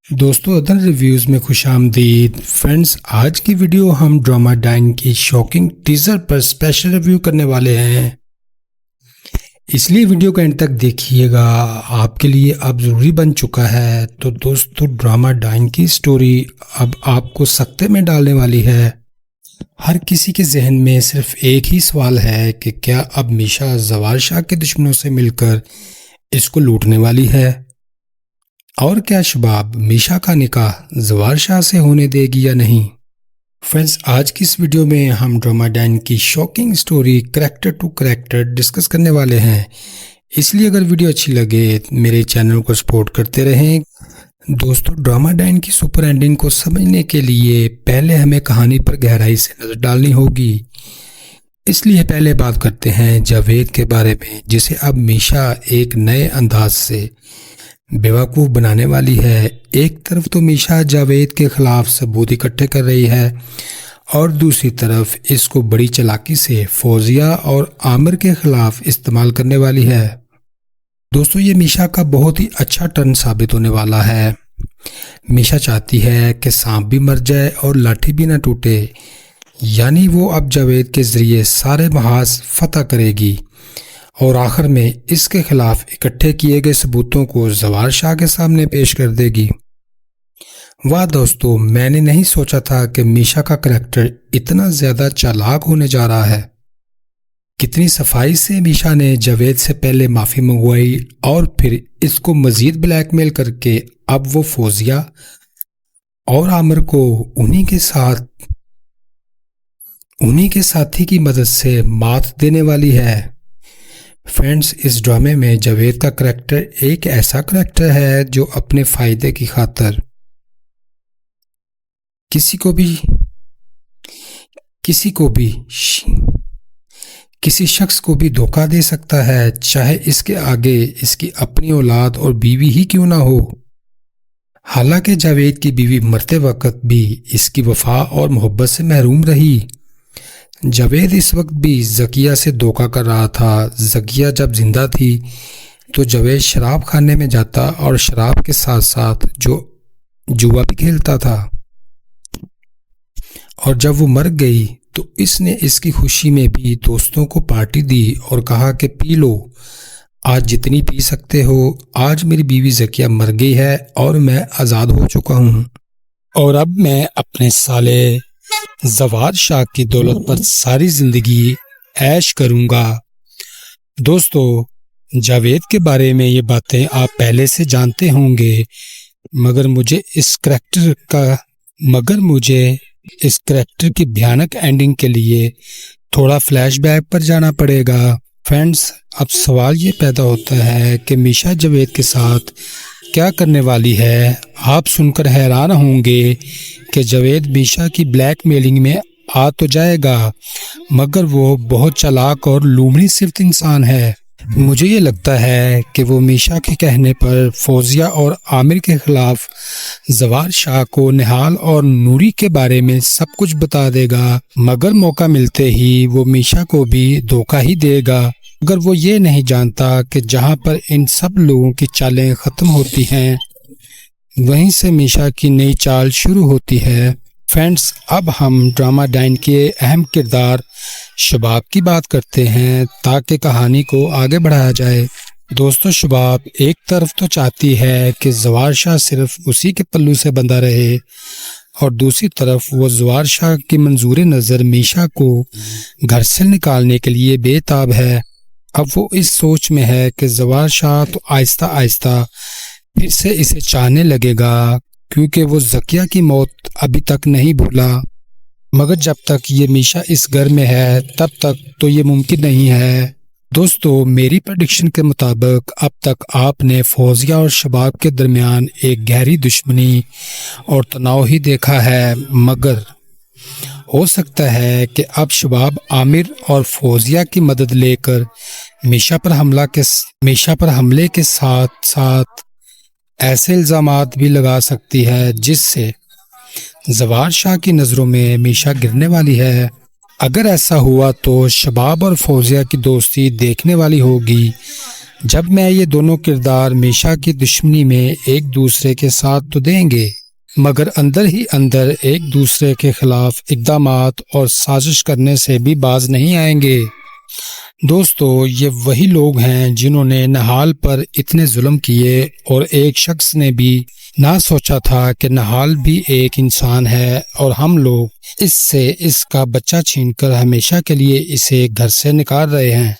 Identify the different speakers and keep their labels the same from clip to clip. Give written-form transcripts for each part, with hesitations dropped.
Speaker 1: دوستو other reviews میں خوش آمدید فرینڈز، آج کی ویڈیو ہم ڈرامہ ڈائن کی شاکنگ ٹیزر پر اسپیشل ریویو کرنے والے ہیں، اس لیے ویڈیو کا اینڈ تک دیکھیے گا، آپ کے لیے اب ضروری بن چکا ہے۔ تو دوستو ڈرامہ ڈائن کی سٹوری اب آپ کو سکتے میں ڈالنے والی ہے۔ ہر کسی کے ذہن میں صرف ایک ہی سوال ہے کہ کیا اب میشا زوال شاہ کے دشمنوں سے مل کر اس کو لوٹنے والی ہے، اور کیا شباب میشا کا نکاح زوال شاہ سے ہونے دے گی یا نہیں۔ فرینڈز، آج کی اس ویڈیو میں ہم ڈرامہ ڈائن کی shocking story character two character discuss کرنے والے ہیں، اس لیے اگر ویڈیو اچھی لگے میرے چینل کو سپورٹ کرتے رہیں۔ دوستو ڈرامہ ڈائن کی سپر اینڈنگ کو سمجھنے کے لیے پہلے ہمیں کہانی پر گہرائی سے نظر ڈالنی ہوگی، اس لیے پہلے بات کرتے ہیں جاوید کے بارے میں، جسے اب میشا ایک نئے انداز سے بیوقوف بنانے والی ہے۔ ایک طرف تو میشا جاوید کے خلاف ثبوت اکٹھے کر رہی ہے اور دوسری طرف اس کو بڑی چالاکی سے فوزیہ اور عامر کے خلاف استعمال کرنے والی ہے۔ دوستو یہ میشا کا بہت ہی اچھا ٹرن ثابت ہونے والا ہے۔ میشا چاہتی ہے کہ سانپ بھی مر جائے اور لاٹھی بھی نہ ٹوٹے، یعنی وہ اب جاوید کے ذریعے سارے محاذ فتح کرے گی اور آخر میں اس کے خلاف اکٹھے کیے گئے ثبوتوں کو زوال شاہ کے سامنے پیش کر دے گی۔ واہ دوستو، میں نے نہیں سوچا تھا کہ میشا کا کریکٹر اتنا زیادہ چالاک ہونے جا رہا ہے۔ کتنی صفائی سے میشا نے جاوید سے پہلے معافی منگوائی اور پھر اس کو مزید بلیک میل کر کے اب وہ فوزیہ اور عامر کو انہی کے ساتھی کی مدد سے مات دینے والی ہے۔ فرینڈز، اس ڈرامے میں جاوید کا کریکٹر ایک ایسا کریکٹر ہے جو اپنے فائدے کی خاطر کسی شخص کو بھی دھوکہ دے سکتا ہے، چاہے اس کے آگے اس کی اپنی اولاد اور بیوی ہی کیوں نہ ہو۔ حالانکہ جاوید کی بیوی مرتے وقت بھی اس کی وفا اور محبت سے محروم رہی۔ جاوید اس وقت بھی ذکیہ سے دھوکہ کر رہا تھا۔ ذکیہ جب زندہ تھی تو جاوید شراب خانے میں جاتا اور شراب کے ساتھ ساتھ جوا بھی کھیلتا تھا، اور جب وہ مر گئی تو اس نے اس کی خوشی میں بھی دوستوں کو پارٹی دی اور کہا کہ پی لو، آج جتنی پی سکتے ہو، آج میری بیوی ذکیہ مر گئی ہے اور میں آزاد ہو چکا ہوں، اور اب میں اپنے سالے زوال شاہ کی دولت پر ساری زندگی عیش کروں گا۔ دوستو جاوید کے بارے میں یہ باتیں آپ پہلے سے جانتے ہوں گے، مگر مجھے اس کریکٹر کی بھیانک اینڈنگ کے لیے تھوڑا فلیش بیک پر جانا پڑے گا۔ فرینڈز، اب سوال یہ پیدا ہوتا ہے کہ میشا جاوید کے ساتھ کیا کرنے والی ہے۔ آپ سن کر حیران ہوں گے کہ جاوید میشا کی بلیک میلنگ میں آ تو جائے گا، مگر وہ بہت چالاک اور لومڑی صفت انسان ہے۔ مجھے یہ لگتا ہے کہ وہ میشا کے کہنے پر فوزیہ اور عامر کے خلاف زوال شاہ کو نہال اور نوری کے بارے میں سب کچھ بتا دے گا، مگر موقع ملتے ہی وہ میشا کو بھی دھوکہ ہی دے گا، مگر وہ یہ نہیں جانتا کہ جہاں پر ان سب لوگوں کی چالیں ختم ہوتی ہیں وہیں سے میشا کی نئی چال شروع ہوتی ہے۔ فرینڈز، اب ہم ڈرامہ ڈائن کے اہم کردار شباب کی بات کرتے ہیں تاکہ کہانی کو آگے بڑھایا جائے۔ دوستو شباب ایک طرف تو چاہتی ہے کہ زوال شاہ صرف اسی کے پلو سے بندھا رہے، اور دوسری طرف وہ زوال شاہ کی منظور نظر میشا کو گھر سے نکالنے کے لیے بے تاب ہے۔ اب وہ اس سوچ میں ہے کہ زوال شاہ تو آہستہ آہستہ پھر سے اسے چاہنے لگے گا، کیونکہ وہ ذکیہ کی موت ابھی تک نہیں بھولا، مگر جب تک یہ میشا اس گھر میں ہے تب تک تو یہ ممکن نہیں ہے۔ دوستو میری پریڈکشن کے مطابق اب تک آپ نے فوزیہ اور شباب کے درمیان ایک گہری دشمنی اور تناؤ ہی دیکھا ہے، مگر ہو سکتا ہے کہ اب شباب عامر اور فوزیہ کی مدد لے کر میشا پر حملے کے ساتھ ساتھ ایسے الزامات بھی لگا سکتی ہے جس سے زوال شاہ کی نظروں میں میشا گرنے والی ہے۔ اگر ایسا ہوا تو شباب اور فوزیہ کی دوستی دیکھنے والی ہوگی، جب میں یہ دونوں کردار میشا کی دشمنی میں ایک دوسرے کے ساتھ تو دیں گے مگر اندر ہی اندر ایک دوسرے کے خلاف اقدامات اور سازش کرنے سے بھی باز نہیں آئیں گے۔ دوستو، یہ وہی لوگ ہیں جنہوں نے نہال پر اتنے ظلم کیے اور ایک شخص نے بھی نہ سوچا تھا کہ نہال بھی ایک انسان ہے اور ہم لوگ اس سے اس کا بچہ چھین کر ہمیشہ کے لیے اسے گھر سے نکال رہے ہیں۔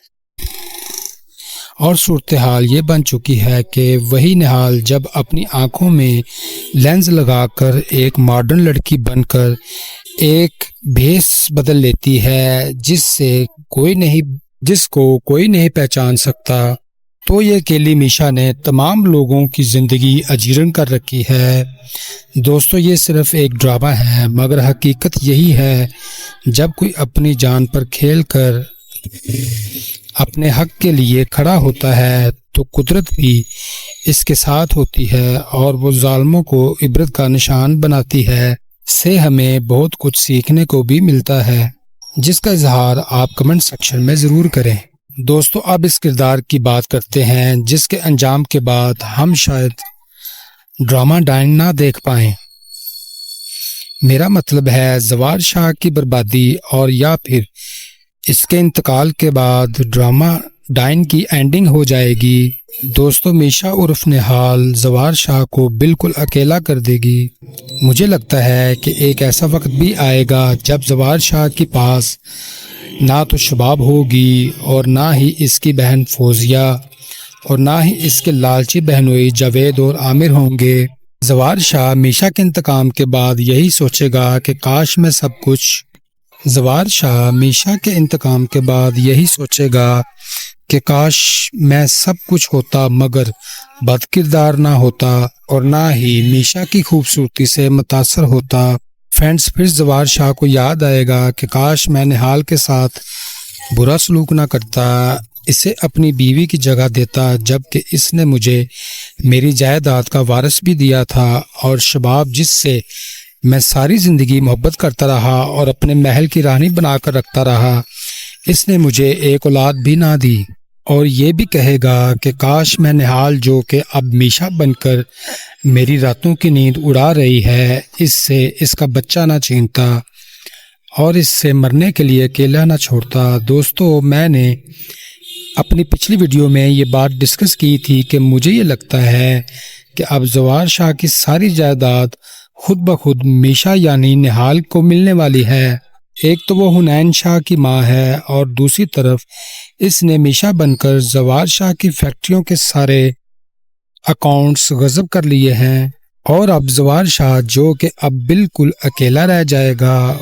Speaker 1: اور صورتحال یہ بن چکی ہے کہ وہی نہال جب اپنی آنکھوں میں لینز لگا کر ایک ماڈرن لڑکی بن کر ایک بھیس بدل لیتی ہے جس کو کوئی نہیں پہچان سکتا، تو یہ اکیلی میشا نے تمام لوگوں کی زندگی اجیرن کر رکھی ہے۔ دوستو، یہ صرف ایک ڈرامہ ہے مگر حقیقت یہی ہے، جب کوئی اپنی جان پر کھیل کر اپنے حق کے لیے کھڑا ہوتا ہے تو قدرت بھی اس کے ساتھ ہوتی ہے اور وہ ظالموں کو عبرت کا نشان بناتی ہے۔ سے ہمیں بہت کچھ سیکھنے کو بھی ملتا ہے، جس کا اظہار آپ کمنٹ سیکشن میں ضرور کریں۔ دوستو، اب اس کردار کی بات کرتے ہیں جس کے انجام کے بعد ہم شاید ڈرامہ ڈائن نہ دیکھ پائیں۔ میرا مطلب ہے زوار شاہ کی بربادی اور یا پھر اس کے انتقال کے بعد ڈرامہ ڈائن کی اینڈنگ ہو جائے گی۔ دوستو، میشا عرف نہال زوار شاہ کو بالکل اکیلا کر دے گی۔ مجھے لگتا ہے کہ ایک ایسا وقت بھی آئے گا جب زوار شاہ کے پاس نہ تو شباب ہوگی اور نہ ہی اس کی بہن فوزیہ اور نہ ہی اس کے لالچی بہنوئی جاوید اور عامر ہوں گے۔ زوار شاہ میشا کے انتقام کے بعد یہی سوچے گا کہ کاش میں سب کچھ زوار شاہ میشا کے انتقام کے بعد یہی سوچے گا کہ کاش میں سب کچھ ہوتا مگر بد کردار نہ ہوتا اور نہ ہی میشا کی خوبصورتی سے متاثر ہوتا۔ فرینڈز، پھر زوار شاہ کو یاد آئے گا کہ کاش میں نہال کے ساتھ برا سلوک نہ کرتا، اسے اپنی بیوی کی جگہ دیتا، جبکہ اس نے مجھے میری جائیداد کا وارث بھی دیا تھا، اور شباب جس سے میں ساری زندگی محبت کرتا رہا اور اپنے محل کی رانی بنا کر رکھتا رہا، اس نے مجھے ایک اولاد بھی نہ دی۔ اور یہ بھی کہے گا کہ کاش میں نہال جو کہ اب میشا بن کر میری راتوں کی نیند اڑا رہی ہے، اس سے اس کا بچہ نہ چھینتا اور اس سے مرنے کے لیے اکیلا نہ چھوڑتا۔ دوستو، میں نے اپنی پچھلی ویڈیو میں یہ بات ڈسکس کی تھی کہ مجھے یہ لگتا ہے کہ اب زوار شاہ کی ساری جائیداد خود بخود میشا یعنی نہال کو ملنے والی ہے۔ ایک تو وہ حنین شاہ کی ماں ہے اور دوسری طرف اس نے میشا بن کر زوار شاہ کی فیکٹریوں کے سارے اکاؤنٹس غصب کر لیے ہیں، اور اب زوار شاہ جو کہ اب بالکل اکیلا رہ جائے گا،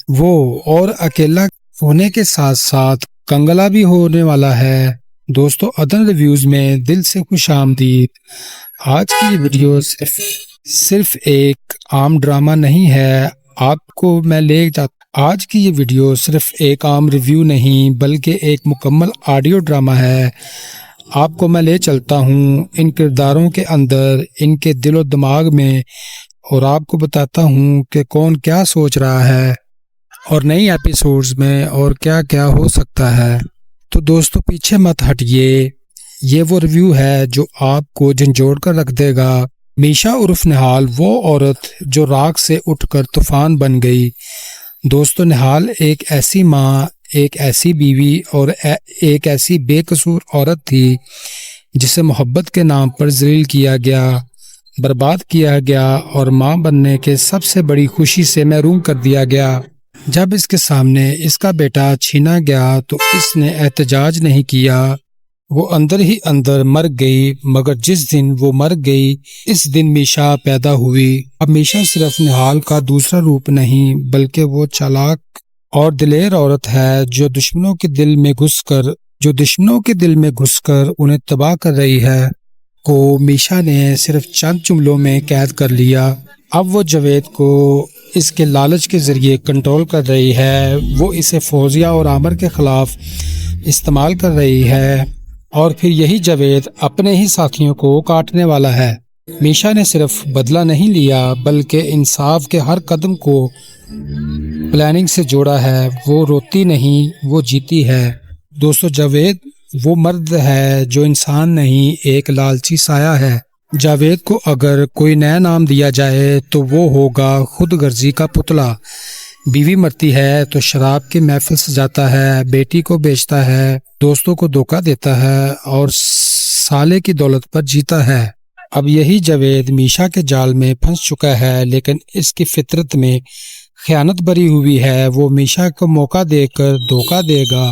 Speaker 1: وہ اور اکیلا ہونے کے ساتھ ساتھ کنگلا بھی ہونے والا ہے۔ دوستو، ادر ریویوز میں دل سے خوش آمدید۔ آج کی ویڈیو صرف ایک عام ڈرامہ نہیں ہے، آپ کو میں لے جاتا۔ آج کی یہ ویڈیو صرف ایک عام ریویو نہیں بلکہ ایک مکمل آڈیو ڈرامہ ہے۔ آپ کو میں لے چلتا ہوں ان کرداروں کے اندر، ان کے دل و دماغ میں، اور آپ کو بتاتا ہوں کہ کون کیا سوچ رہا ہے اور نئی ایپیسوڈز میں اور کیا کیا ہو سکتا ہے۔ تو دوستو، پیچھے مت ہٹیے، یہ وہ ریویو ہے جو آپ کو جھنجھوڑ کر رکھ دے گا۔ میشا عرف نہال وہ عورت جو راکھ سے اٹھ کر طوفان بن گئی۔ دوستو، نہال ایک ایسی ماں، ایک ایسی بیوی اور ایک ایسی بے قصور عورت تھی جسے محبت کے نام پر ذلیل کیا گیا، برباد کیا گیا اور ماں بننے کے سب سے بڑی خوشی سے محروم کر دیا گیا۔ جب اس کے سامنے اس کا بیٹا چھینا گیا تو اس نے احتجاج نہیں کیا، وہ اندر ہی اندر مر گئی، مگر جس دن وہ مر گئی اس دن میشا پیدا ہوئی۔ اب میشا صرف نہال کا دوسرا روپ نہیں بلکہ وہ چالاک اور دلیر عورت ہے جو دشمنوں کے دل میں گھس کر انہیں تباہ کر رہی ہے، کو میشا نے صرف چند جملوں میں قید کر لیا۔ اب وہ جاوید کو اس کے لالچ کے ذریعے کنٹرول کر رہی ہے، وہ اسے فوزیہ اور عامر کے خلاف استعمال کر رہی ہے، اور پھر یہی جاوید اپنے ہی ساتھیوں کو کاٹنے والا ہے۔ میشا نے صرف بدلہ نہیں لیا بلکہ انصاف کے ہر قدم کو پلاننگ سے جوڑا ہے۔ وہ روتی نہیں، وہ جیتی ہے۔ دوستو، جاوید وہ مرد ہے جو انسان نہیں ایک لالچی سایہ ہے۔ جاوید کو اگر کوئی نیا نام دیا جائے تو وہ ہوگا خود غرضی کا پتلا۔ بیوی مرتی ہے تو شراب کی محفل سجاتا ہے، بیٹی کو بیچتا ہے، دوستوں کو دھوکہ دیتا ہے اور سالے کی دولت پر جیتا ہے۔ اب یہی جاوید میشا کے جال میں پھنس چکا ہے، لیکن اس کی فطرت میں خیانت بری ہوئی ہے۔ وہ میشا کو موقع دے کر دھوکہ دے گا۔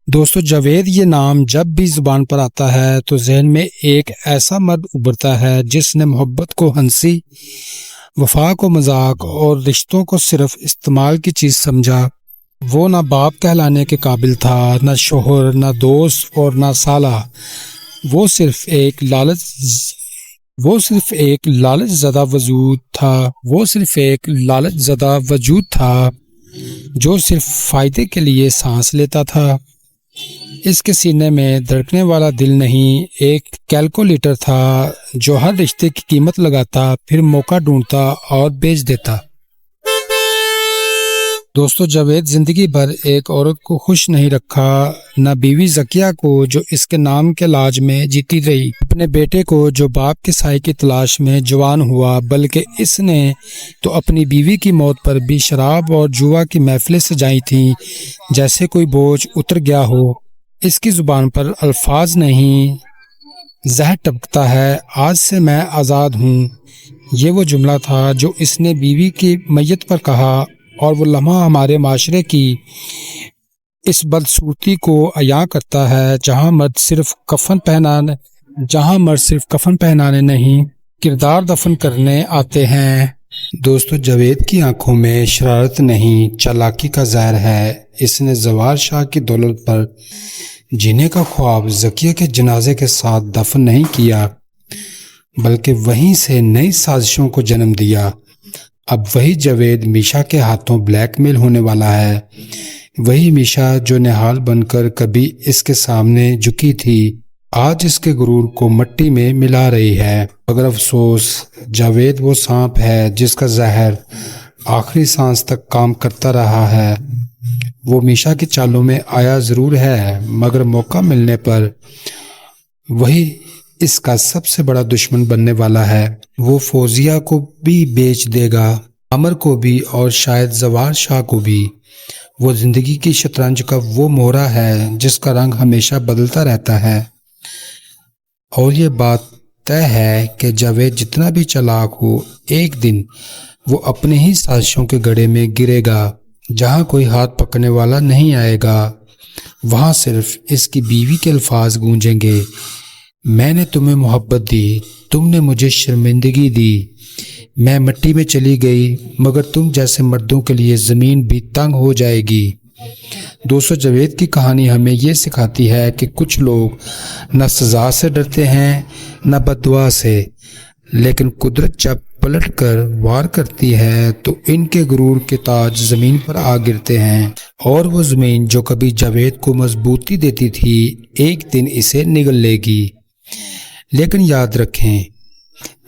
Speaker 1: دوستو، جاوید یہ نام جب بھی زبان پر آتا ہے تو ذہن میں ایک ایسا مرد ابھرتا ہے جس نے محبت کو ہنسی، وفا کو مذاق اور رشتوں کو صرف استعمال کی چیز سمجھا۔ وہ نہ باپ کہلانے کے قابل تھا، نہ شوہر، نہ دوست اور نہ سالہ۔ وہ صرف ایک لالچ زدہ وجود تھا جو صرف فائدے کے لیے سانس لیتا تھا۔ اس کے سینے میں دھڑکنے والا دل نہیں، ایک کیلکولیٹر تھا جو ہر رشتے کی قیمت لگاتا، پھر موقع ڈھونڈتا اور بیچ دیتا۔ دوستو، جاوید زندگی بھر ایک عورت کو خوش نہیں رکھا، نہ بیوی زکیہ کو جو اس کے نام کے لاج میں جیتی رہی، اپنے بیٹے کو جو باپ کے سائے کی تلاش میں جوان ہوا، بلکہ اس نے تو اپنی بیوی کی موت پر بھی شراب اور جوا کی محفلیں سجائی تھیں جیسے کوئی بوجھ اتر گیا ہو۔ اس کی زبان پر الفاظ نہیں، زہر ٹپکتا ہے، آج سے میں آزاد ہوں۔ یہ وہ جملہ تھا جو اس نے بیوی کی میت پر کہا، اور وہ لمحہ ہمارے معاشرے کی اس بدصورتی کو عیاں کرتا ہے جہاں مرد صرف کفن پہنانے نہیں، کردار دفن کرنے آتے ہیں۔ دوستو، جاوید کی آنکھوں میں شرارت نہیں، چالاکی کا زہر ہے۔ اس نے زوار شاہ کی دولت پر جینے کا خواب زکیہ کے جنازے کے ساتھ دفن نہیں کیا، بلکہ وہیں سے نئی سازشوں کو جنم دیا۔ اب وہی جاوید میشا کے ہاتھوں بلیک میل ہونے والا ہے، وہی میشا جو نہال بن کر کبھی اس کے سامنے جھکی تھی، آج اس کے غرور کو مٹی میں ملا رہی ہے۔ مگر افسوس، جاوید وہ سانپ ہے جس کا زہر آخری سانس تک کام کرتا رہا ہے۔ وہ میشا کی چالوں میں آیا ضرور ہے، مگر موقع ملنے پر وہی اس کا سب سے بڑا دشمن بننے والا ہے۔ وہ فوزیہ کو بھی بیچ دے گا، عمر کو بھی، اور شاید زوار شاہ کو بھی۔ وہ زندگی کی شطرنج کا وہ مورا ہے جس کا رنگ ہمیشہ بدلتا رہتا ہے، اور یہ بات طے ہے کہ جاوید جتنا بھی چالاک ہو، ایک دن وہ اپنے ہی سازشوں کے گڑھے میں گرے گا۔ جہاں کوئی ہاتھ پکڑنے والا نہیں آئے گا، وہاں صرف اس کی بیوی کے الفاظ گونجیں گے، میں نے تمہیں محبت دی، تم نے مجھے شرمندگی دی، میں مٹی میں چلی گئی، مگر تم جیسے مردوں کے لیے زمین بھی تنگ ہو جائے گی۔ دوستو، جاوید کی کہانی ہمیں یہ سکھاتی ہے کہ کچھ لوگ نہ سزا سے ڈرتے ہیں نہ بددعا سے، لیکن قدرت جب پلٹ کر وار کرتی ہے تو ان کے غرور کے تاج زمین پر آ گرتے ہیں، اور وہ زمین جو کبھی جاوید کو مضبوطی دیتی تھی ایک دن اسے نگل لے گی۔ لیکن یاد رکھیں،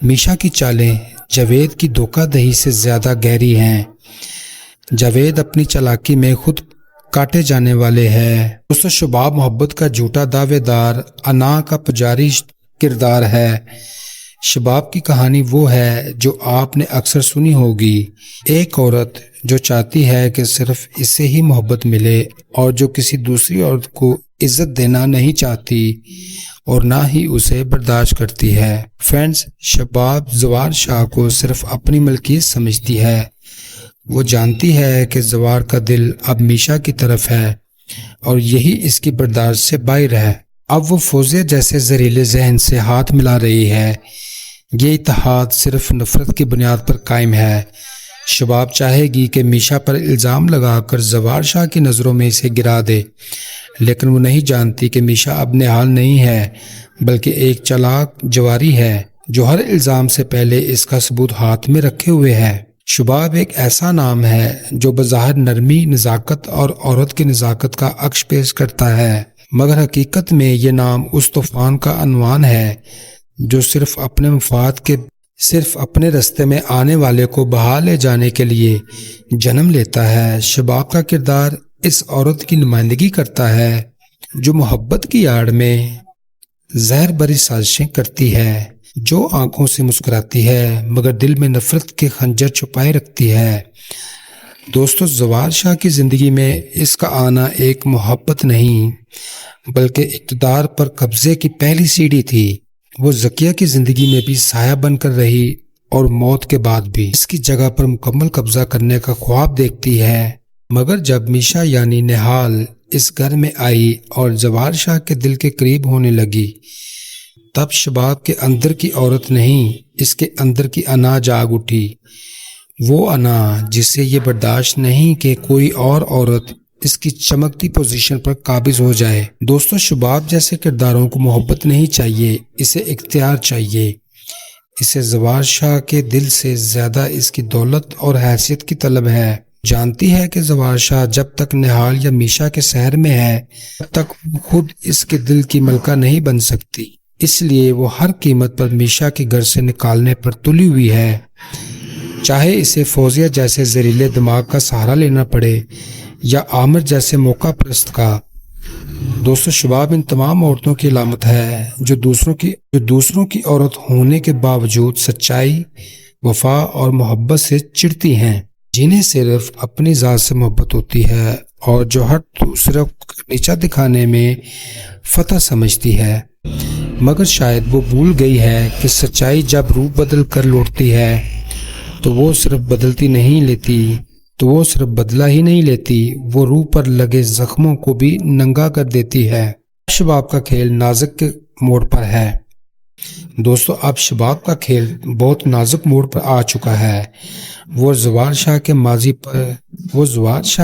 Speaker 1: میشا کی چالیں جاوید کی دھوکہ دہی سے زیادہ گہری ہیں۔ جاوید اپنی چالاکی میں خود کاٹے جانے والے ہے۔ دوستو، شباب محبت کا جھوٹا دعوے دار، انا کا پجاری کردار ہے۔ شباب کی کہانی وہ ہے جو آپ نے اکثر سنی ہوگی، ایک عورت جو چاہتی ہے کہ صرف اسے ہی محبت ملے، اور جو کسی دوسری عورت کو عزت دینا نہیں چاہتی اور نہ ہی اسے برداشت کرتی ہے۔ فرینڈز، شباب زوار شاہ کو صرف اپنی ملکیت سمجھتی ہے۔ وہ جانتی ہے کہ زوار کا دل اب میشا کی طرف ہے، اور یہی اس کی برداشت سے باہر ہے۔ اب وہ فوزیہ جیسے زہریلے ذہن سے ہاتھ ملا رہی ہے۔ یہ اتحاد صرف نفرت کی بنیاد پر قائم ہے۔ شباب چاہے گی کہ میشا پر الزام لگا کر زوار شاہ کی نظروں میں اسے گرا دے، لیکن وہ نہیں جانتی کہ میشا اب نہال نہیں ہے، بلکہ ایک چالاک جواری ہے جو ہر الزام سے پہلے اس کا ثبوت ہاتھ میں رکھے ہوئے ہے۔ شباب ایک ایسا نام ہے جو بظاہر نرمی، نزاکت اور عورت کی نزاکت کا عکس پیش کرتا ہے، مگر حقیقت میں یہ نام اس طوفان کا عنوان ہے جو صرف اپنے مفاد کے اپنے رستے میں آنے والے کو بہا لے جانے کے لیے جنم لیتا ہے۔ شباب کا کردار اس عورت کی نمائندگی کرتا ہے جو محبت کی آڑ میں زہر بری سازشیں کرتی ہے، جو آنکھوں سے مسکراتی ہے مگر دل میں نفرت کے خنجر چھپائے رکھتی ہے۔ دوستو، زوار شاہ کی زندگی میں اس کا آنا ایک محبت نہیں بلکہ اقتدار پر قبضے کی پہلی سیڑھی تھی۔ وہ ذکیہ کی زندگی میں بھی سایہ بن کر رہی اور موت کے بعد بھی اس کی جگہ پر مکمل قبضہ کرنے کا خواب دیکھتی ہے، مگر جب میشا یعنی نہال اس گھر میں آئی اور زوار شاہ کے دل کے قریب ہونے لگی، تب شباب کے اندر کی عورت نہیں، اس کے اندر کی انا جاگ اٹھی۔ وہ انا جسے یہ برداشت نہیں کہ کوئی اور عورت اس کی چمکتی پوزیشن پر قابض ہو جائے۔ دوستو، شباب جیسے کرداروں کو محبت نہیں چاہیے، اسے اختیار چاہیے۔ اسے زوار شاہ کے دل سے زیادہ اس کی دولت اور حیثیت کی طلب ہے۔ جانتی ہے کہ زوار شاہ جب تک نہال یا میشا کے شہر میں ہے تب تک خود اس کے دل کی ملکہ نہیں بن سکتی، اس لیے وہ ہر قیمت پر میشا کے گھر سے نکالنے پر تلی ہوئی ہے، چاہے اسے فوزیہ جیسے زہریلے دماغ کا سہارا لینا پڑے یا عامر جیسے موقع پرست کا۔ دوستو، شباب ان تمام عورتوں کی علامت ہے جو دوسروں کی عورت ہونے کے باوجود سچائی، وفا اور محبت سے چڑھتی ہیں، جنہیں صرف اپنی ذات سے محبت ہوتی ہے اور جو ہر دوسرے کو نیچا دکھانے میں فتح سمجھتی ہے۔ مگر شاید وہ بھول گئی ہے کہ سچائی جب روپ بدل کر لوٹتی ہے تو وہ صرف بدلہ ہی نہیں لیتی، وہ روح پر لگے زخموں کو بھی ننگا کر دیتی ہے۔ شباب کا کھیل نازک کے موڑ پر ہے۔ دوستو، اب شباب کا کھیل بہت نازک موڑ پر آ چکا ہے۔ وہ زوار شاہ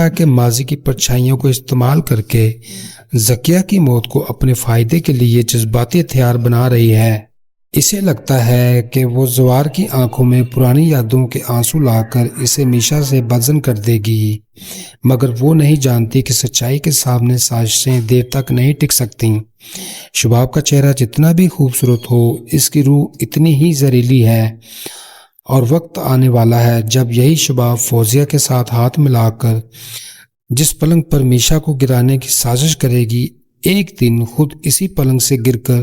Speaker 1: کے ماضی کی پرچھائیوں کو استعمال کر کے ذکیہ کی موت کو اپنے فائدے کے لیے جذباتی ہتھیار بنا رہی ہے۔ اسے لگتا ہے کہ وہ زوار کی آنکھوں میں پرانی یادوں کے آنسو لا کر اسے میشا سے بدزن کر دے گی، مگر وہ نہیں جانتی کہ سچائی کے سامنے سازشیں دیر تک نہیں ٹک سکتی۔ شباب کا چہرہ جتنا بھی خوبصورت ہو، اس کی روح اتنی ہی زہریلی ہے، اور وقت آنے والا ہے جب یہی شباب فوزیہ کے ساتھ ہاتھ ملا کر جس پلنگ پر میشا کو گرانے کی سازش کرے گی، ایک دن خود اسی پلنگ سے گر کر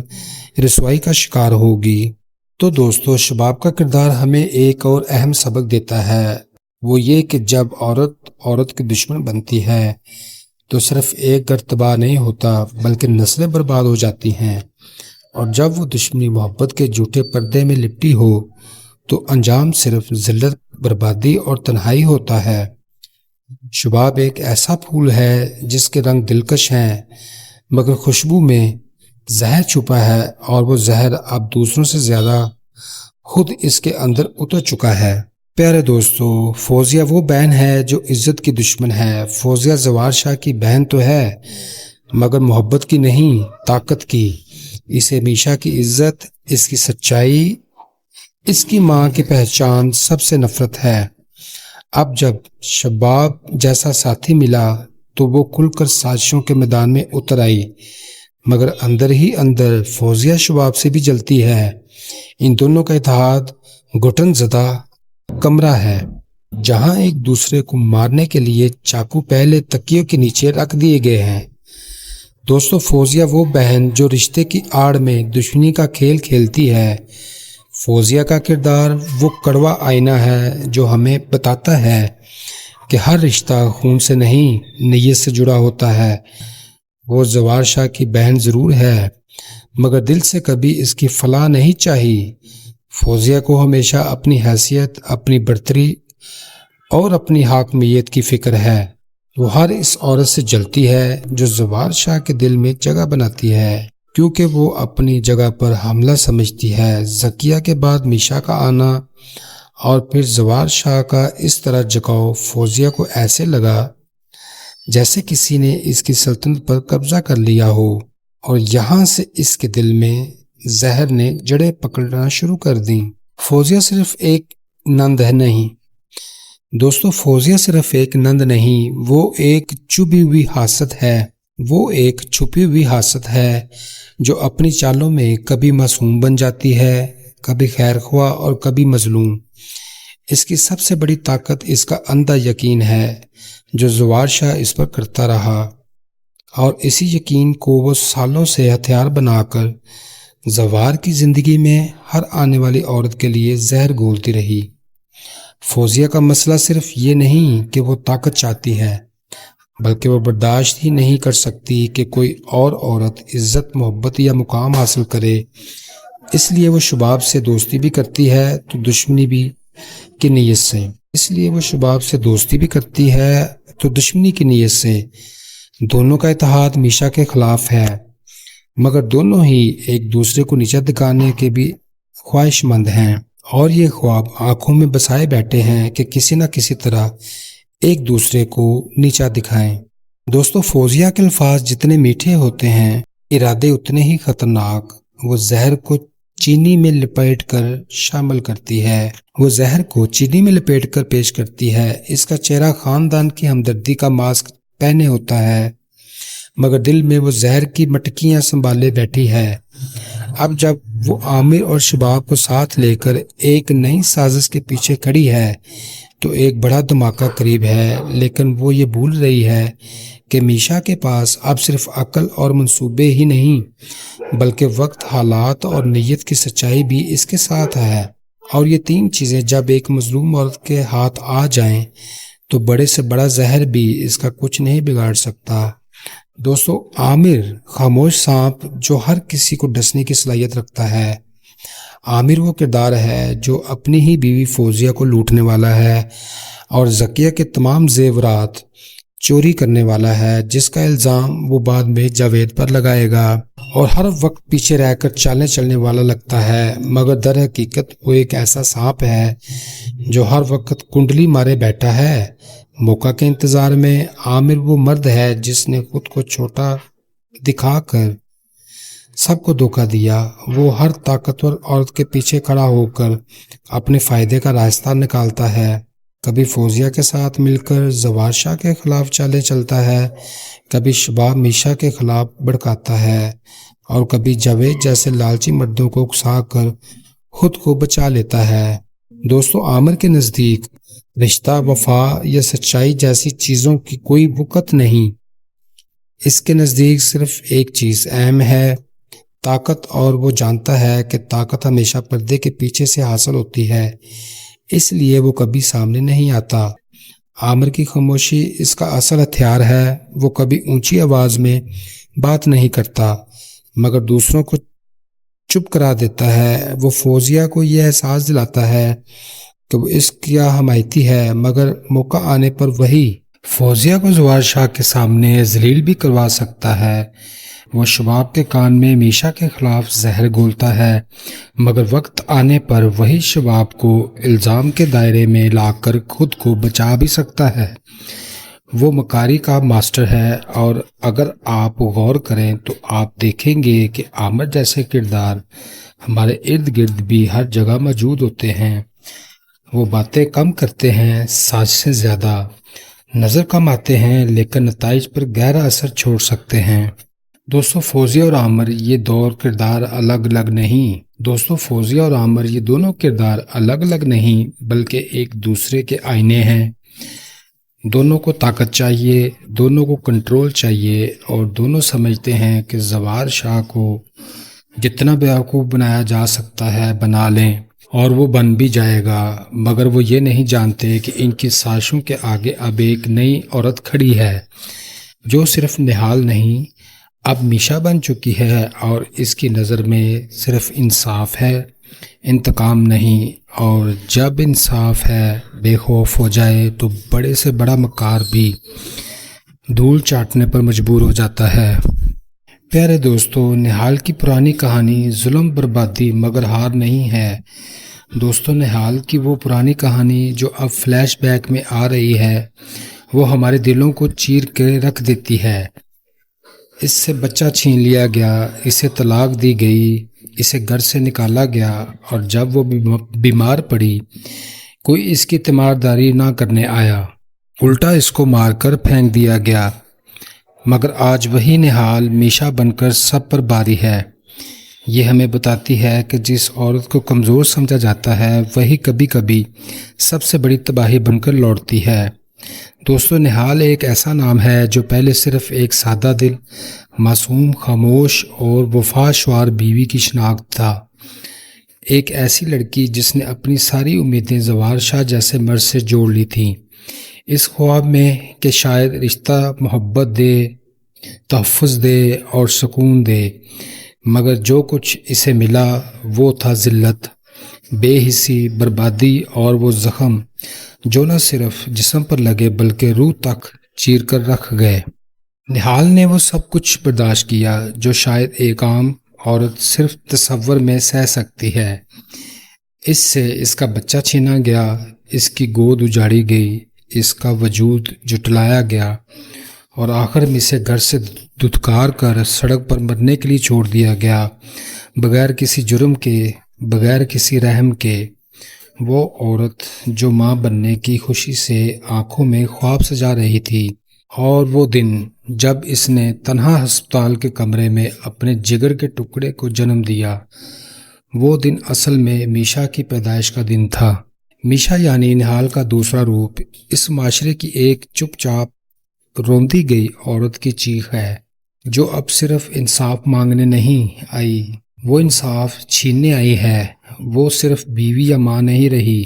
Speaker 1: رسوائی کا شکار ہوگی۔ تو دوستو، شباب کا کردار ہمیں ایک اور اہم سبق دیتا ہے، وہ یہ کہ جب عورت کی دشمن بنتی ہے تو صرف ایک گھر تباہ نہیں ہوتا بلکہ نسلیں برباد ہو جاتی ہیں، اور جب وہ دشمنی محبت کے جھوٹے پردے میں لپٹی ہو تو انجام صرف ذلت، بربادی اور تنہائی ہوتا ہے۔ شباب ایک ایسا پھول ہے جس کے رنگ دلکش ہیں مگر خوشبو میں زہر چھپا ہے، اور وہ زہر اب دوسروں سے زیادہ خود اس کے اندر اتر چکا ہے۔ پیارے دوستو، فوزیہ وہ بہن ہے جو عزت کی دشمن ہے۔ فوزیہ زوار شاہ کی بہن تو ہے مگر محبت کی نہیں، طاقت کی۔ اسے میشا کی عزت، اس کی سچائی، اس کی ماں کی پہچان سب سے نفرت ہے۔ اب جب شباب جیسا ساتھی ملا تو وہ کھل کر سازشوں کے میدان میں اتر آئی، مگر اندر ہی اندر فوزیہ شباب سے بھی جلتی ہے۔ ان دونوں کا اتحاد گھٹن زدہ کمرہ ہے، جہاں ایک دوسرے کو مارنے کے لیے چاقو پہلے تکیوں کے نیچے رکھ دیے گئے ہیں۔ دوستو، فوزیہ وہ بہن جو رشتے کی آڑ میں دشمنی کا کھیل کھیلتی ہے۔ فوزیہ کا کردار وہ کڑوا آئینہ ہے جو ہمیں بتاتا ہے کہ ہر رشتہ خون سے نہیں، نیت سے جڑا ہوتا ہے۔ وہ زوار شاہ کی بہن ضرور ہے مگر دل سے کبھی اس کی فلاح نہیں چاہی۔ فوزیہ کو ہمیشہ اپنی حیثیت، اپنی برتری اور اپنی حاکمیت کی فکر ہے۔ وہ ہر اس عورت سے جلتی ہے جو زوار شاہ کے دل میں جگہ بناتی ہے، کیونکہ وہ اپنی جگہ پر حملہ سمجھتی ہے۔ ذکیہ کے بعد میشا کا آنا اور پھر زوار شاہ کا اس طرح جھکاؤ فوزیہ کو ایسے لگا جیسے کسی نے اس کی سلطنت پر قبضہ کر لیا ہو، اور یہاں سے اس کے دل میں زہر نے جڑیں پکڑنا شروع کر دیں۔ فوزیہ صرف ایک نند نہیں دوستو، فوزیہ صرف ایک نند نہیں، وہ ایک چھپی ہوئی حسد ہے۔ وہ ایک چھپی ہوئی حسد ہے جو اپنی چالوں میں کبھی معصوم بن جاتی ہے، کبھی خیر خواہ اور کبھی مظلوم۔ اس کی سب سے بڑی طاقت اس کا اندھا یقین ہے جو زوار شاہ اس پر کرتا رہا۔ اور اسی یقین کو وہ سالوں سے ہتھیار بنا کر زوار کی زندگی میں ہر آنے والی عورت کے لیے زہر گھولتی رہی۔ فوزیہ کا مسئلہ صرف یہ نہیں کہ وہ طاقت چاہتی ہے، بلکہ وہ برداشت ہی نہیں کر سکتی کہ کوئی اور عورت عزت، محبت یا مقام حاصل کرے۔ اس لیے وہ شباب سے دوستی بھی کرتی ہے تو دشمنی بھی کی نیت کی نیت سے۔ دونوں کا اتحاد میشا کے خلاف ہے، مگر دونوں ہی ایک دوسرے کو نیچا دکھانے کے بھی خواہش مند ہیں، اور یہ خواب آنکھوں میں بسائے بیٹھے ہیں کہ کسی نہ کسی طرح ایک دوسرے کو نیچا دکھائیں۔ دوستو، فوزیہ کے الفاظ جتنے میٹھے ہوتے ہیں، ارادے اتنے ہی خطرناک۔ وہ زہر کو چینی میں لپیٹ کر پیش کرتی ہے۔ اس کا چہرہ خاندان کی ہمدردی کا ماسک پہنے ہوتا ہے، مگر دل میں وہ زہر کی مٹکیاں سنبھالے بیٹھی ہے۔ اب جب وہ عامر اور شباب کو ساتھ لے کر ایک نئی سازش کے پیچھے کھڑی ہے تو ایک بڑا دھماکہ قریب ہے، لیکن وہ یہ بھول رہی ہے کہ میشا کے پاس اب صرف عقل اور منصوبے ہی نہیں، بلکہ وقت، حالات اور نیت کی سچائی بھی اس کے ساتھ ہے۔ اور یہ تین چیزیں جب ایک مظلوم عورت کے ہاتھ آ جائیں تو بڑے سے بڑا زہر بھی اس کا کچھ نہیں بگاڑ سکتا۔ دوستو، عامر خاموش سانپ جو ہر کسی کو ڈسنے کی صلاحیت رکھتا ہے۔ عامر وہ کردار ہے جو اپنی ہی بیوی فوزیہ کو لوٹنے والا ہے اور ذکیہ کے تمام زیورات چوری کرنے والا ہے، جس کا الزام وہ بعد میں جاوید پر لگائے گا، اور ہر وقت پیچھے رہ کر چالیں چلنے والا لگتا ہے، مگر در حقیقت وہ ایک ایسا سانپ ہے جو ہر وقت کنڈلی مارے بیٹھا ہے، موقع کے انتظار میں۔ عامر وہ مرد ہے جس نے خود کو چھوٹا دکھا کر سب کو دھوکہ دیا۔ وہ ہر طاقتور عورت کے پیچھے کھڑا ہو کر اپنے فائدے کا راستہ نکالتا ہے، کبھی فوزیہ کے ساتھ مل کر زوار شاہ کے خلاف چالیں چلتا ہے، کبھی شباب میشا کے خلاف بھڑکاتا ہے، اور کبھی جاوید جیسے لالچی مردوں کو اکسا کر خود کو بچا لیتا ہے۔ دوستو، عامر کے نزدیک رشتہ، وفا یا سچائی جیسی چیزوں کی کوئی وقت نہیں۔ اس کے نزدیک صرف ایک چیز اہم ہے، طاقت، اور وہ جانتا ہے کہ طاقت ہمیشہ پردے کے پیچھے سے حاصل ہوتی ہے، اس لیے وہ کبھی سامنے نہیں آتا۔ عامر کی خاموشی اس کا اصل ہتھیار ہے۔ وہ کبھی اونچی آواز میں بات نہیں کرتا، مگر دوسروں کو چپ کرا دیتا ہے۔ وہ فوزیہ کو یہ احساس دلاتا ہے کہ وہ اس کا حمایتی ہے، مگر موقع آنے پر وہی فوزیہ کو زوار شاہ کے سامنے ذلیل بھی کروا سکتا ہے۔ وہ شباب کے کان میں میشا کے خلاف زہر گھولتا ہے، مگر وقت آنے پر وہی شباب کو الزام کے دائرے میں لا کر خود کو بچا بھی سکتا ہے۔ وہ مکاری کا ماسٹر ہے، اور اگر آپ غور کریں تو آپ دیکھیں گے کہ عامر جیسے کردار ہمارے ارد گرد بھی ہر جگہ موجود ہوتے ہیں۔ وہ باتیں کم کرتے ہیں، سازشیں زیادہ، نظر کم آتے ہیں، لیکن نتائج پر گہرا اثر چھوڑ سکتے ہیں۔ دوستو، فوزیہ اور عامر یہ دونوں کردار الگ الگ نہیں بلکہ ایک دوسرے کے آئینے ہیں۔ دونوں کو طاقت چاہیے، دونوں کو کنٹرول چاہیے، اور دونوں سمجھتے ہیں کہ زوار شاہ کو جتنا بیوقوف بنایا جا سکتا ہے بنا لیں، اور وہ بن بھی جائے گا، مگر وہ یہ نہیں جانتے کہ ان کی سازشوں کے آگے اب ایک نئی عورت کھڑی ہے جو صرف نہال نہیں، اب میشا بن چکی ہے، اور اس کی نظر میں صرف انصاف ہے، انتقام نہیں۔ اور جب انصاف ہے بے خوف ہو جائے تو بڑے سے بڑا مکار بھی دھول چاٹنے پر مجبور ہو جاتا ہے۔ پیارے دوستو، نہال کی پرانی کہانی ظلم، بربادی مگر ہار نہیں ہے۔ دوستو، نہال کی وہ پرانی کہانی جو اب فلیش بیک میں آ رہی ہے، وہ ہمارے دلوں کو چیر کے رکھ دیتی ہے۔ اس سے بچہ چھین لیا گیا، اسے طلاق دی گئی، اسے گھر سے نکالا گیا، اور جب وہ بیمار پڑی کوئی اس کی تیمارداری نہ کرنے آیا، الٹا اس کو مار کر پھینک دیا گیا۔ مگر آج وہی نہال میشا بن کر سب پر باری ہے۔ یہ ہمیں بتاتی ہے کہ جس عورت کو کمزور سمجھا جاتا ہے وہی کبھی کبھی سب سے بڑی تباہی بن کر لوٹتی ہے۔ دوستو نہال ایک ایسا نام ہے جو پہلے صرف ایک سادہ دل، معصوم، خاموش اور وفاشوار بیوی کی شناخت تھا۔ ایک ایسی لڑکی جس نے اپنی ساری امیدیں زوار شاہ جیسے مرد سے جوڑ لی تھیں، اس خواب میں کہ شاید رشتہ محبت دے، تحفظ دے اور سکون دے، مگر جو کچھ اسے ملا وہ تھا ذلت، بے حسی، بربادی اور وہ زخم جو نہ صرف جسم پر لگے بلکہ روح تک چیر کر رکھ گئے۔ نہال نے وہ سب کچھ برداشت کیا جو شاید ایک عام عورت صرف تصور میں سہ سکتی ہے۔ اس سے اس کا بچہ چھینا گیا، اس کی گود اجاڑی گئی، اس کا وجود جھٹلایا گیا اور آخر میں اسے گھر سے دھتکار کر سڑک پر مرنے کے لیے چھوڑ دیا گیا، بغیر کسی جرم کے، بغیر کسی رحم کے۔ وہ عورت جو ماں بننے کی خوشی سے آنکھوں میں خواب سجا رہی تھی، اور وہ دن جب اس نے تنہا ہسپتال کے کمرے میں اپنے جگر کے ٹکڑے کو جنم دیا، وہ دن اصل میں میشا کی پیدائش کا دن تھا۔ میشا یعنی نہال کا دوسرا روپ اس معاشرے کی ایک چپ چاپ روندی گئی عورت کی چیخ ہے، جو اب صرف انصاف مانگنے نہیں آئی، وہ انصاف چھیننے آئی ہے۔ وہ صرف بیوی یا ماں نہیں رہی،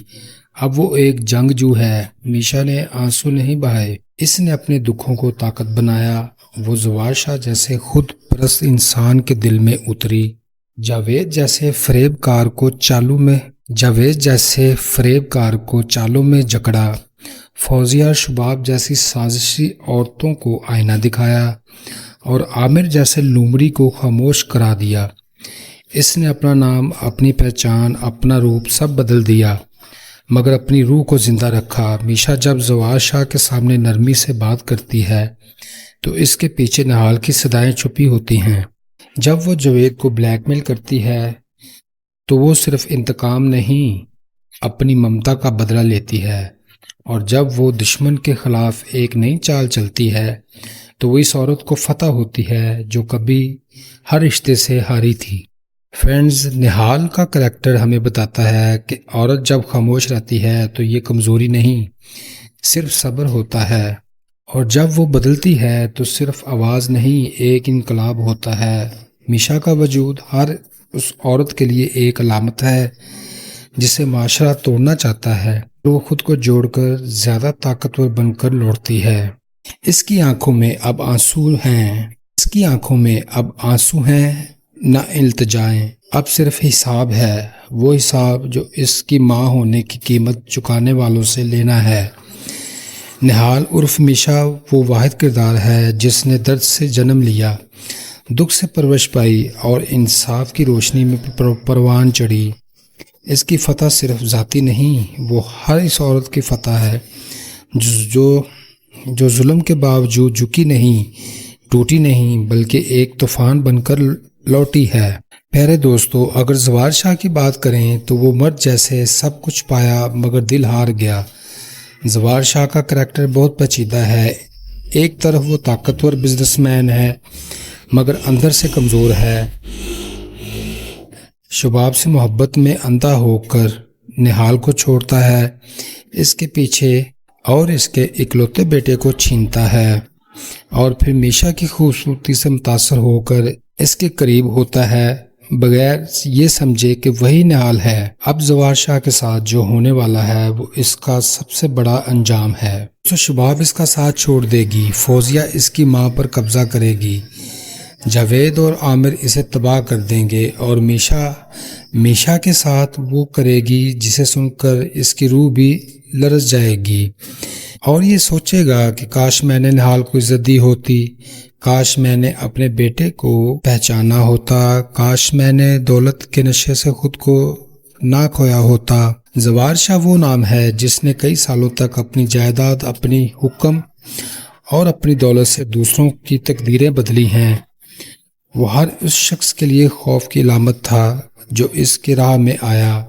Speaker 1: اب وہ ایک جنگجو ہے۔ میشا نے آنسو نہیں بہائے، اس نے اپنے دکھوں کو طاقت بنایا۔ وہ زوار شاہ جیسے خود پرست انسان کے دل میں اتری، جاوید جیسے فریب کار کو چالوں میں جکڑا، فوزیہ اور شباب جیسی سازشی عورتوں کو آئینہ دکھایا، اور عامر جیسے لومڑی کو خاموش کرا دیا۔ اس نے اپنا نام، اپنی پہچان، اپنا روپ سب بدل دیا، مگر اپنی روح کو زندہ رکھا۔ میشا جب زوار شاہ کے سامنے نرمی سے بات کرتی ہے تو اس کے پیچھے نہال کی صدائیں چھپی ہوتی ہیں۔ جب وہ جاوید کو بلیک میل کرتی ہے تو وہ صرف انتقام نہیں، اپنی ممتا کا بدلہ لیتی ہے، اور جب وہ دشمن کے خلاف ایک نئی چال چلتی ہے تو وہ اس عورت کو فتح ہوتی ہے جو کبھی ہر رشتے سے ہاری تھی۔ فرینڈز، نہال کا کریکٹر ہمیں بتاتا ہے کہ عورت جب خاموش رہتی ہے تو یہ کمزوری نہیں، صرف صبر ہوتا ہے، اور جب وہ بدلتی ہے تو صرف آواز نہیں، ایک انقلاب ہوتا ہے۔ میشا کا وجود ہر اس عورت کے لیے ایک علامت ہے جسے معاشرہ توڑنا چاہتا ہے، وہ خود کو جوڑ کر زیادہ طاقتور بن کر لوٹتی ہے۔ اس کی آنکھوں میں اب آنسو ہیں، نہ التجائیں، اب صرف حساب ہے، وہ حساب جو اس کی ماں ہونے کی قیمت چکانے والوں سے لینا ہے۔ نہال عرف میشا وہ واحد کردار ہے جس نے درد سے جنم لیا، دکھ سے پرورش پائی اور انصاف کی روشنی میں پروان چڑھی۔ اس کی فتح صرف ذاتی نہیں، وہ ہر اس عورت کی فتح ہے جو ظلم کے باوجود جھکی نہیں، ٹوٹی نہیں، بلکہ ایک طوفان بن کر لوٹی ہے۔ پیارے دوستو، اگر زوار شاہ کی بات کریں تو وہ مرد جیسے سب کچھ پایا مگر دل ہار گیا۔ زوار شاہ کا کریکٹر بہت پیچیدہ ہے۔ ایک طرف وہ طاقتور بزنس مین ہے مگر اندر سے کمزور ہے، شباب سے محبت میں اندھا ہو کر نہال کو چھوڑتا ہے، اس کے پیچھے اور اس کے اکلوتے بیٹے کو چھینتا ہے، اور پھر میشا کی خوبصورتی سے متاثر ہو کر اس کے قریب ہوتا ہے بغیر یہ سمجھے کہ وہی نہال ہے۔ اب زوار شاہ کے ساتھ جو ہونے والا ہے وہ اس کا سب سے بڑا انجام ہے۔ تو شباب اس کا ساتھ چھوڑ دے گی، فوزیہ اس کی ماں پر قبضہ کرے گی، جاوید اور عامر اسے تباہ کر دیں گے، اور میشا کے ساتھ وہ کرے گی جسے سن کر اس کی روح بھی لرز جائے گی، اور یہ سوچے گا کہ کاش میں نے نہال کو عزت دی ہوتی، کاش میں نے اپنے بیٹے کو پہچانا ہوتا، کاش میں نے دولت کے نشے سے خود کو نہ کھویا ہوتا۔ زوار شاہ وہ نام ہے جس نے کئی سالوں تک اپنی جائیداد، اپنی حکم اور اپنی دولت سے دوسروں کی تقدیریں بدلی ہیں۔ وہ ہر اس شخص کے لیے خوف کی علامت تھا جو اس کی راہ میں آیا،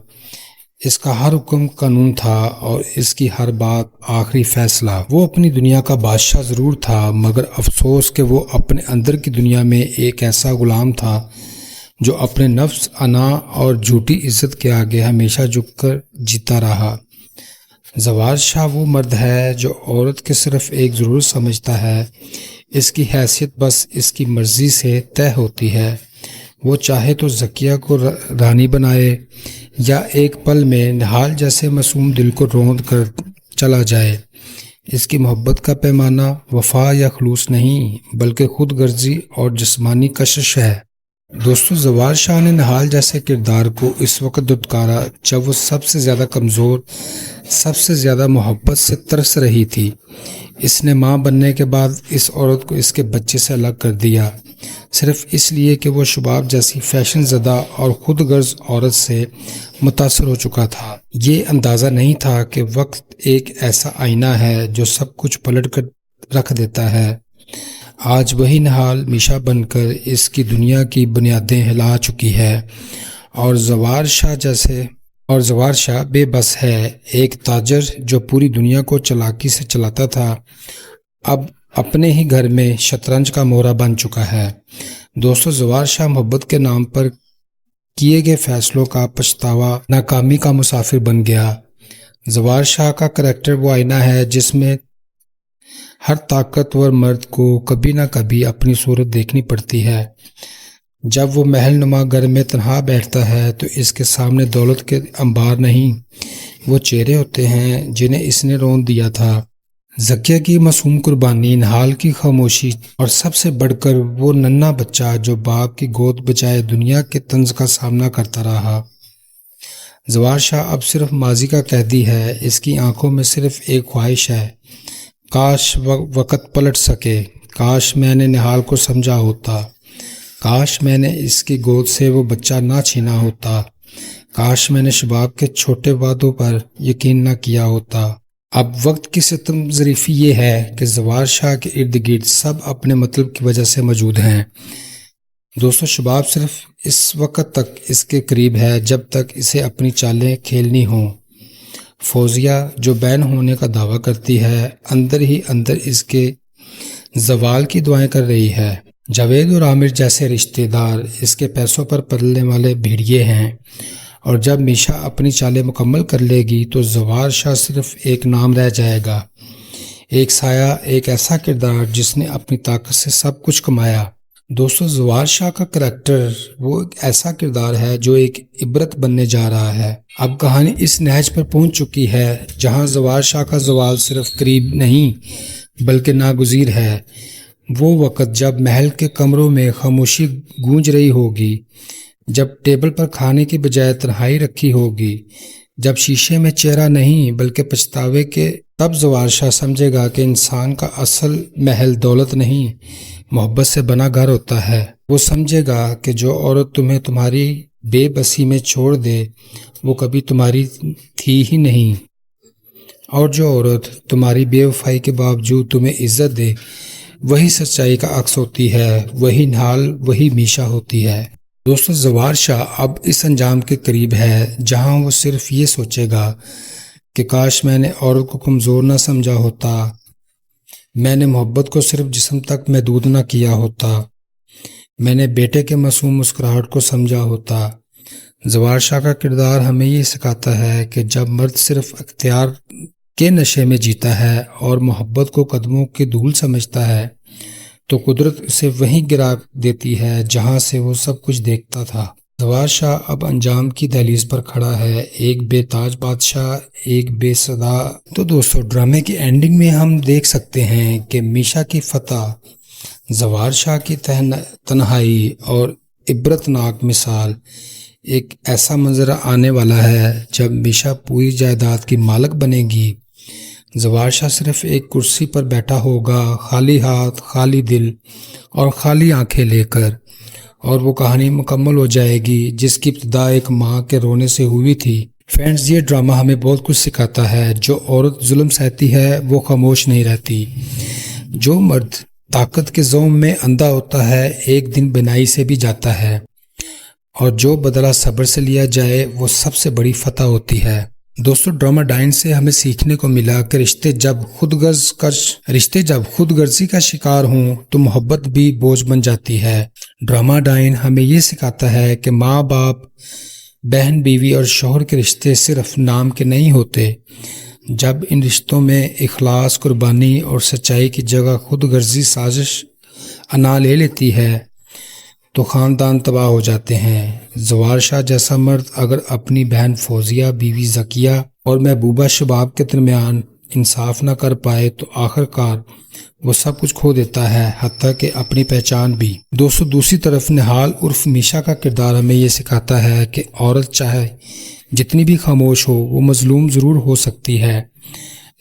Speaker 1: اس کا ہر حکم قانون تھا اور اس کی ہر بات آخری فیصلہ۔ وہ اپنی دنیا کا بادشاہ ضرور تھا مگر افسوس کہ وہ اپنے اندر کی دنیا میں ایک ایسا غلام تھا جو اپنے نفس، انا اور جھوٹی عزت کے آگے ہمیشہ جھک کر جیتا رہا۔ زوار شاہ وہ مرد ہے جو عورت کے صرف ایک ضرورت سمجھتا ہے، اس کی حیثیت بس اس کی مرضی سے طے ہوتی ہے۔ وہ چاہے تو ذکیہ کو رانی بنائے یا ایک پل میں نہال جیسے معصوم دل کو روند کر چلا جائے۔ اس کی محبت کا پیمانہ وفا یا خلوص نہیں بلکہ خود غرضی اور جسمانی کشش ہے۔ دوستو، زوار شاہ نے نہال جیسے کردار کو اس وقت دھتکارا جب وہ سب سے زیادہ کمزور، سب سے زیادہ محبت سے ترس رہی تھی۔ اس نے ماں بننے کے بعد اس عورت کو اس کے بچے سے الگ کر دیا، صرف اس لیے کہ وہ شباب جیسی فیشن زدہ اور خود غرض عورت سے متاثر ہو چکا تھا۔ یہ اندازہ نہیں تھا کہ وقت ایک ایسا آئینہ ہے جو سب کچھ پلٹ کر رکھ دیتا ہے۔ آج وہی نہال میشا بن کر اس کی دنیا کی بنیادیں ہلا چکی ہے اور زوار شاہ بے بس ہے۔ ایک تاجر جو پوری دنیا کو چالاکی سے چلاتا تھا، اب اپنے ہی گھر میں شطرنج کا مورا بن چکا ہے۔ دوستو، زوار شاہ محبت کے نام پر کیے گئے فیصلوں کا پچھتاوا، ناکامی کا مسافر بن گیا۔ زوار شاہ کا کریکٹر وہ آئینہ ہے جس میں ہر طاقتور مرد کو کبھی نہ کبھی اپنی صورت دیکھنی پڑتی ہے۔ جب وہ محل نما گھر میں تنہا بیٹھتا ہے تو اس کے سامنے دولت کے انبار نہیں، وہ چہرے ہوتے ہیں جنہیں اس نے رون دیا تھا۔ ذکیہ کی معصوم قربانی، نہال کی خاموشی اور سب سے بڑھ کر وہ ننھا بچہ جو باپ کی گود بجائے دنیا کے طنز کا سامنا کرتا رہا۔ زوار شاہ اب صرف ماضی کا قیدی ہے۔ اس کی آنکھوں میں صرف ایک خواہش ہے، کاش وقت پلٹ سکے، کاش میں نے نہال کو سمجھا ہوتا، کاش میں نے اس کی گود سے وہ بچہ نہ چھینا ہوتا، کاش میں نے شباب کے چھوٹے وعدوں پر یقین نہ کیا ہوتا۔ اب وقت کی ستم ظریفی یہ ہے کہ زوار شاہ کے ارد گرد سب اپنے مطلب کی وجہ سے موجود ہیں۔ دوستو، شباب صرف اس وقت تک اس کے قریب ہے جب تک اسے اپنی چالیں کھیلنی ہوں۔ فوزیہ جو بین ہونے کا دعویٰ کرتی ہے، اندر ہی اندر اس کے زوال کی دعائیں کر رہی ہے۔ جاوید اور عامر جیسے رشتہ دار اس کے پیسوں پر پلنے والے بھیڑیے ہیں، اور جب میشا اپنی چالیں مکمل کر لے گی تو زوار شاہ صرف ایک نام رہ جائے گا، ایک سایہ، ایک ایسا کردار جس نے اپنی طاقت سے سب کچھ کمایا۔ دوستو، زوار شاہ کا کریکٹر وہ ایک ایسا کردار ہے جو ایک عبرت بننے جا رہا ہے۔ اب کہانی اس نہج پر پہنچ چکی ہے جہاں زوار شاہ کا زوال صرف قریب نہیں بلکہ ناگزیر ہے۔ وہ وقت جب محل کے کمروں میں خاموشی گونج رہی ہوگی، جب ٹیبل پر کھانے کی بجائے تنہائی رکھی ہوگی، جب شیشے میں چہرہ نہیں بلکہ پچھتاوے کے، تب زوار شاہ سمجھے گا کہ انسان کا اصل محل دولت نہیں، محبت سے بنا گھر ہوتا ہے۔ وہ سمجھے گا کہ جو عورت تمہیں تمہاری بے بسی میں چھوڑ دے وہ کبھی تمہاری تھی ہی نہیں، اور جو عورت تمہاری بے وفائی کے باوجود تمہیں عزت دے وہی سچائی کا عکس ہوتی ہے، وہی نہال، وہی میشا ہوتی ہے۔ دوستو، زوار شاہ اب اس انجام کے قریب ہے جہاں وہ صرف یہ سوچے گا کہ کاش میں نے عورت کو کمزور نہ سمجھا ہوتا، میں نے محبت کو صرف جسم تک محدود نہ کیا ہوتا، میں نے بیٹے کے معصوم مسکراہٹ کو سمجھا ہوتا۔ زوار شاہ کا کردار ہمیں یہ سکھاتا ہے کہ جب مرد صرف اختیار کے نشے میں جیتا ہے اور محبت کو قدموں کی دھول سمجھتا ہے تو قدرت اسے وہیں گرا دیتی ہے جہاں سے وہ سب کچھ دیکھتا تھا۔ زوار شاہ اب انجام کی دہلیز پر کھڑا ہے، ایک بے تاج بادشاہ، ایک بے صدا۔ تو دوستو، ڈرامے کی اینڈنگ میں ہم دیکھ سکتے ہیں کہ میشا کی فتح، زوار شاہ کی تنہائی اور عبرتناک مثال۔ ایک ایسا منظر آنے والا ہے جب میشا پوری جائیداد کی مالک بنے گی، زوار شاہ صرف ایک کرسی پر بیٹھا ہوگا، خالی ہاتھ، خالی دل اور خالی آنکھیں لے کر، اور وہ کہانی مکمل ہو جائے گی جس کی ابتدا ایک ماں کے رونے سے ہوئی تھی۔ فرینڈز، یہ ڈرامہ ہمیں بہت کچھ سکھاتا ہے۔ جو عورت ظلم سہتی ہے وہ خاموش نہیں رہتی، جو مرد طاقت کے زوم میں اندھا ہوتا ہے ایک دن بینائی سے بھی جاتا ہے، اور جو بدلہ صبر سے لیا جائے وہ سب سے بڑی فتح ہوتی ہے۔ دوستو، ڈرامہ ڈائن سے ہمیں سیکھنے کو ملا کہ رشتے جب خود غرضی کا شکار ہوں تو محبت بھی بوجھ بن جاتی ہے۔ ڈرامہ ڈائن ہمیں یہ سکھاتا ہے کہ ماں باپ، بہن بیوی اور شوہر کے رشتے صرف نام کے نہیں ہوتے، جب ان رشتوں میں اخلاص، قربانی اور سچائی کی جگہ خود غرضی سازش انا لے لیتی ہے تو خاندان تباہ ہو جاتے ہیں۔ زوار شاہ جیسا مرد اگر اپنی بہن فوزیہ، بیوی ذکیہ اور محبوبہ شباب کے درمیان انصاف نہ کر پائے تو آخر کار وہ سب کچھ کھو دیتا ہے، حتیٰ کہ اپنی پہچان بھی۔ دوستو، دوسری طرف نہال عرف میشا کا کردار ہمیں یہ سکھاتا ہے کہ عورت چاہے جتنی بھی خاموش ہو، وہ مظلوم ضرور ہو سکتی ہے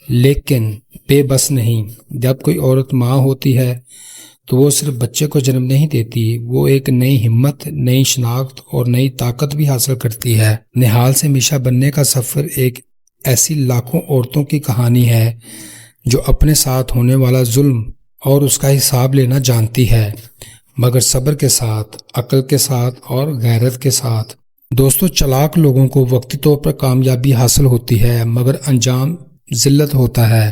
Speaker 1: لیکن بے بس نہیں۔ جب کوئی عورت ماں ہوتی ہے تو وہ صرف بچے کو جنم نہیں دیتی، وہ ایک نئی ہمت، نئی شناخت اور نئی طاقت بھی حاصل کرتی ہے۔ نہال سے میشا بننے کا سفر ایک ایسی لاکھوں عورتوں کی کہانی ہے جو اپنے ساتھ ہونے والا ظلم اور اس کا حساب لینا جانتی ہے، مگر صبر کے ساتھ، عقل کے ساتھ اور غیرت کے ساتھ۔ دوستو، چلاک لوگوں کو وقتی طور پر کامیابی حاصل ہوتی ہے مگر انجام ذلت ہوتا ہے۔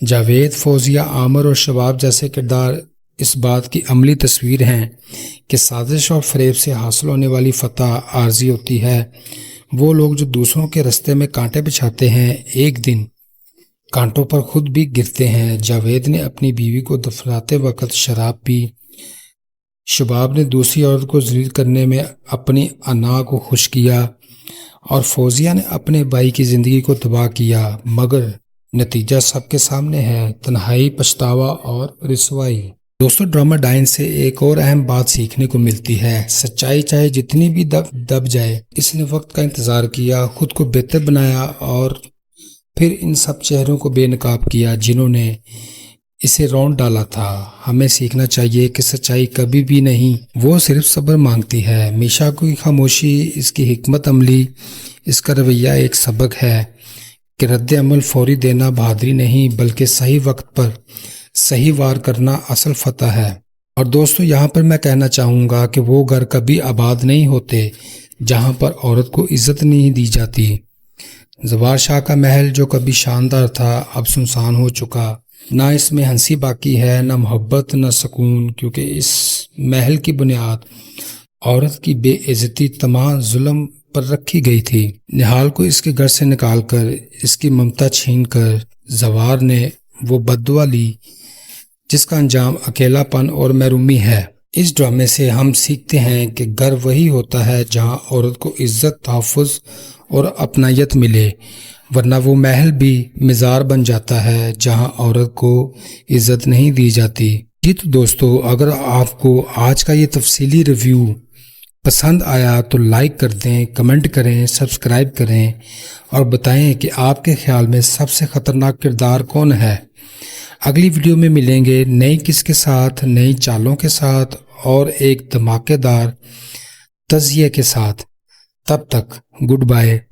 Speaker 1: جاوید، فوزیہ، عامر اور شباب جیسے کردار اس بات کی عملی تصویر ہیں کہ سازش اور فریب سے حاصل ہونے والی فتح عارضی ہوتی ہے۔ وہ لوگ جو دوسروں کے رستے میں کانٹے بچھاتے ہیں ایک دن کانٹوں پر خود بھی گرتے ہیں۔ جاوید نے اپنی بیوی کو دفناتے وقت شراب پی، شباب نے دوسری عورت کو ذلیل کرنے میں اپنی انا کو خوش کیا اور فوزیہ نے اپنے بھائی کی زندگی کو تباہ کیا، مگر نتیجہ سب کے سامنے ہے: تنہائی، پچھتاوا اور رسوائی۔ دوستو، ڈرامہ ڈائن سے ایک اور اہم بات سیکھنے کو ملتی ہے: سچائی چاہے جتنی بھی دب جائے۔ اس نے وقت کا انتظار کیا، خود کو بہتر بنایا اور پھر ان سب چہروں کو بے نقاب کیا جنہوں نے اسے رونٹ ڈالا تھا۔ ہمیں سیکھنا چاہیے کہ سچائی کبھی بھی نہیں، وہ صرف صبر مانگتی ہے۔ میشا کی خاموشی، اس کی حکمت عملی، اس کا رویہ ایک سبق ہے کہ رد عمل فوری دینا بہادری نہیں بلکہ صحیح وقت پر صحیح وار کرنا اصل فتح ہے۔ اور دوستو، یہاں پر میں کہنا چاہوں گا کہ وہ گھر کبھی آباد نہیں ہوتے جہاں پر عورت کو عزت نہیں دی جاتی۔ زوار شاہ کا محل جو کبھی شاندار تھا اب سنسان ہو چکا، نہ اس میں ہنسی باقی ہے، نہ محبت، نہ سکون، کیونکہ اس محل کی بنیاد عورت کی بے عزتی، طمع، ظلم پر رکھی گئی تھی۔ نہال کو اس کے گھر سے نکال کر، اس کی ممتا چھین کر زوار نے وہ بددعا لی جس کا انجام اکیلا پن اور محرومی ہے۔ اس ڈرامے سے ہم سیکھتے ہیں کہ گھر وہی ہوتا ہے جہاں عورت کو عزت، تحفظ اور اپنائیت ملے، ورنہ وہ محل بھی مزار بن جاتا ہے جہاں عورت کو عزت نہیں دی جاتی۔ جی تو دوستو، اگر آپ کو آج کا یہ تفصیلی ریویو پسند آیا تو لائک کر دیں، کمنٹ کریں، سبسکرائب کریں اور بتائیں کہ آپ کے خیال میں سب سے خطرناک کردار کون ہے۔ اگلی ویڈیو میں ملیں گے نئی قصے کے ساتھ، نئی چالوں کے ساتھ اور ایک دھماکے دار تجزیے کے ساتھ۔ تب تک گڈ بائے۔